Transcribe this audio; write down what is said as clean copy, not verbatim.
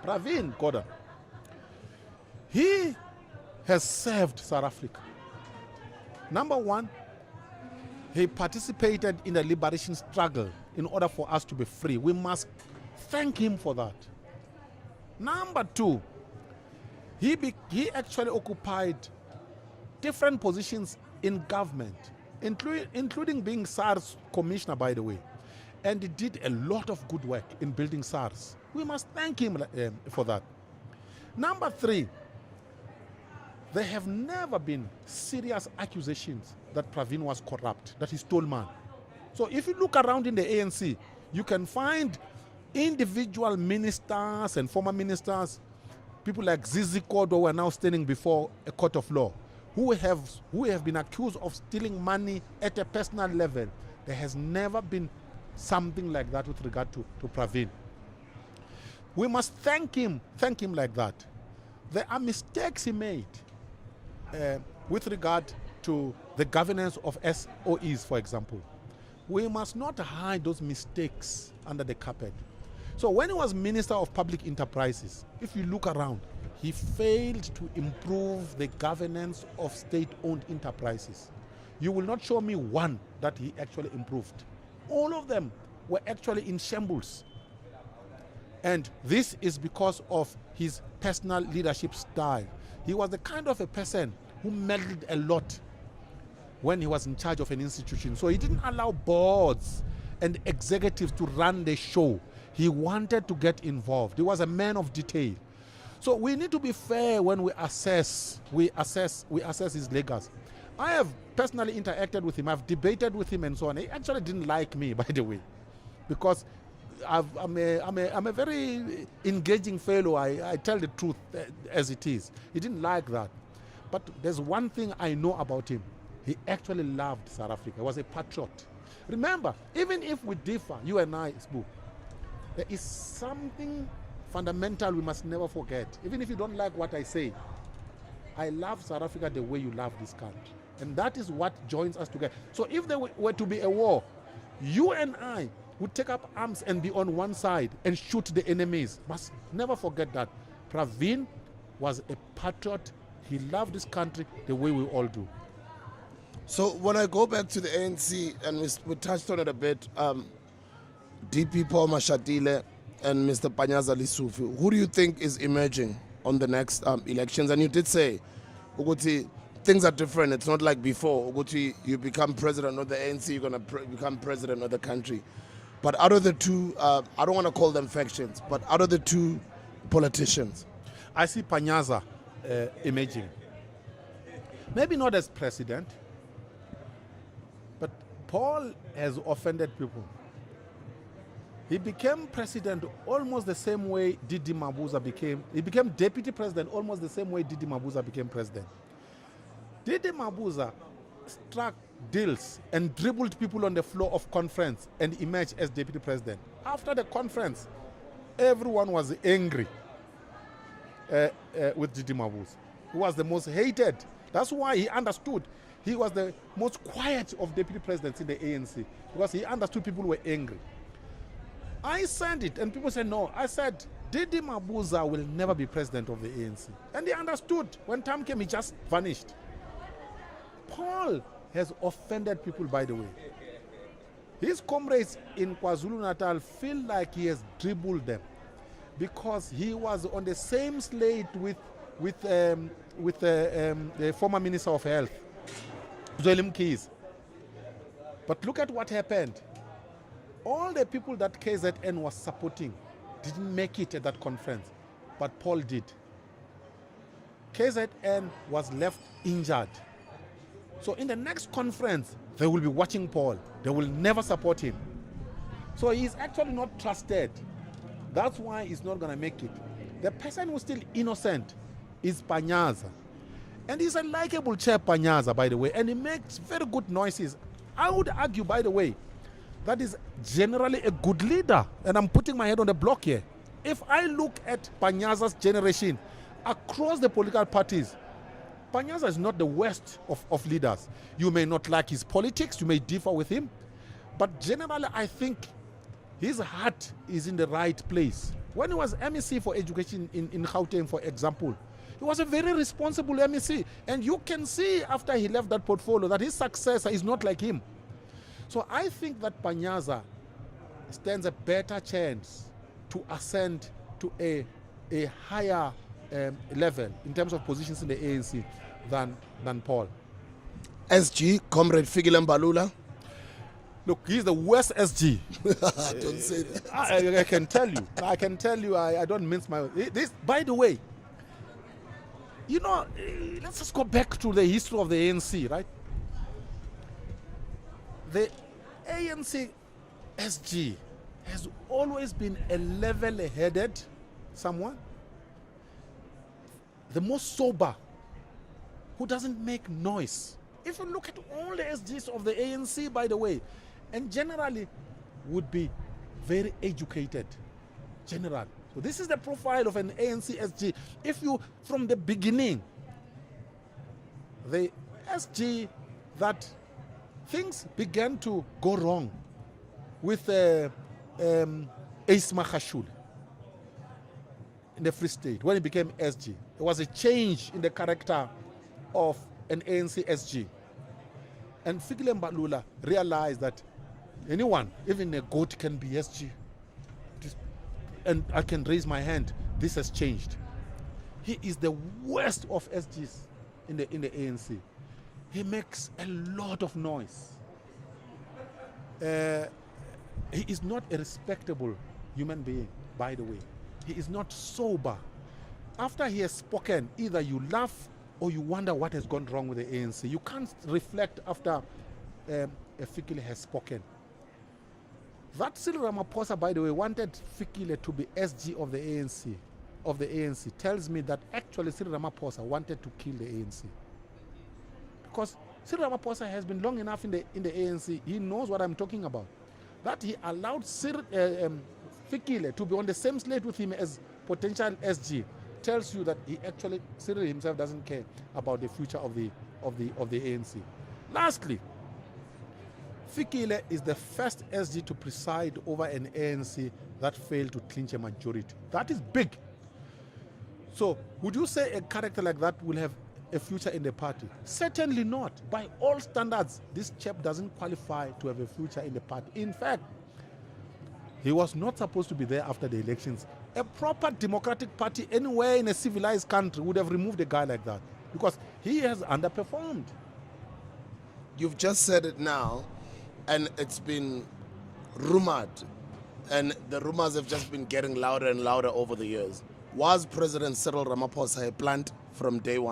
Pravin, Gordhan, he has served South Africa. Number one, he participated in the liberation struggle in order for us to be free. We must thank him for that. Number two, he actually occupied different positions in government, including being SARS commissioner, by the way. And he did a lot of good work in building SARS. We must thank him for that. Number three, there have never been serious accusations that Pravin was corrupt, that he stole man. So if you look around in the ANC, you can find individual ministers and former ministers, people like Zizi Kodwa, who are now standing before a court of law, who have been accused of stealing money at a personal level. There has never been something like that with regard to Pravin. We must thank him like that. There are mistakes he made with regard to the governance of SOEs, for example. We must not hide those mistakes under the carpet. So when he was Minister of Public Enterprises, if you look around, he failed to improve the governance of state-owned enterprises. You will not show me one that he actually improved. All of them were actually in shambles. And this is because of his personal leadership style. He was the kind of a person who meddled a lot when he was in charge of an institution. So he didn't allow boards and executives to run the show. He wanted to get involved. He was a man of detail. So we need to be fair when we assess his legacy. I have personally interacted with him. I've debated with him and so on. He actually didn't like me, by the way, because I'm a very engaging fellow. I tell the truth as it is. He didn't like that. But there's one thing I know about him. He actually loved South Africa. He was a patriot. Remember, even if we differ, you and I, Sbu, there is something fundamental we must never forget. Even if you don't like what I say, I love South Africa the way you love this country. And that is what joins us together. So if there were to be a war, you and I would take up arms and be on one side and shoot the enemies. Must never forget that. Pravin was a patriot. He loved this country the way we all do. So when I go back to the ANC, and we touched on it a bit, DP Paul Mashatile and Mr. Panyaza Lesufi, who do you think is emerging on the next elections? And you did say, Uguti, things are different. It's not like before. Uguti, you become president of the ANC, you're going to become president of the country. But out of the two, I don't want to call them factions, but out of the two politicians, I see Panyaza emerging. Maybe not as president, but Paul has offended people. He became president almost the same way Didi Mabuza became. He became deputy president almost the same way Didi Mabuza became president. Didi Mabuza struck deals and dribbled people on the floor of conference and emerged as deputy president. After the conference, everyone was angry with Didi Mabuza. He was the most hated. That's why he understood. He was the most quiet of deputy presidents in the ANC because he understood people were angry. I said it, and people said no. I said, Didi Mabuza will never be president of the ANC. And they understood. When time came, he just vanished. Paul has offended people, by the way. His comrades in KwaZulu-Natal feel like he has dribbled them because he was on the same slate with the former Minister of Health, Zweli Mkhize. But look at what happened. All the people that KZN was supporting didn't make it at that conference, but Paul did. KZN was left injured. So in the next conference, they will be watching Paul. They will never support him. So he's actually not trusted. That's why he's not going to make it. The person who's still innocent is Panyaza. And he's a likable chap, Panyaza, by the way, and he makes very good noises. I would argue, by the way, that is generally a good leader. And I'm putting my head on the block here. If I look at Panyaza's generation across the political parties, Panyaza is not the worst of leaders. You may not like his politics, you may differ with him, but generally I think his heart is in the right place. When he was MEC for education in Gauteng, for example, he was a very responsible MEC. And you can see after he left that portfolio that his successor is not like him. So I think that Panyaza stands a better chance to ascend to a higher level in terms of positions in the ANC than Paul. SG, Comrade Fikile Mbalula. Look, he's the worst SG. Don't say that. I can tell you. I can tell you. I don't mince my. This, by the way, you know, let's just go back to the history of the ANC, right? The ANC SG has always been a level-headed someone, the most sober, who doesn't make noise. If you look at all the SGs of the ANC, by the way, and generally would be very educated, general. So this is the profile of an ANC SG. If you, from the beginning, the SG that things began to go wrong with Ace Magashule in the Free State, when he became SG, there was a change in the character of an ANC SG. And Fikile Mbalula realized that anyone, even a goat, can be SG. And I can raise my hand. This has changed. He is the worst of SGs in the ANC. He makes a lot of noise. He is not a respectable human being, by the way. He is not sober. After he has spoken, either you laugh or you wonder what has gone wrong with the ANC. You can't reflect after Fikile has spoken. That Cyril Ramaphosa, by the way, wanted Fikile to be SG of the ANC, tells me that actually Cyril Ramaphosa wanted to kill the ANC. Because Cyril Ramaphosa has been long enough in the ANC, he knows what I'm talking about. That he allowed Fikile to be on the same slate with him as potential SG tells you that he actually, Cyril himself doesn't care about the future of the ANC. Lastly, Fikile is the first SG to preside over an ANC that failed to clinch a majority. That is big. So would you say a character like that will have a future in the party? Certainly not. By all standards, this chap doesn't qualify to have a future in the party. In fact, he was not supposed to be there after the elections. A proper democratic party anywhere in a civilized country would have removed a guy like that because he has underperformed. You've just said it now, and it's been rumored, and the rumors have just been getting louder and louder over the years. Was President Cyril Ramaphosa a plant from day one?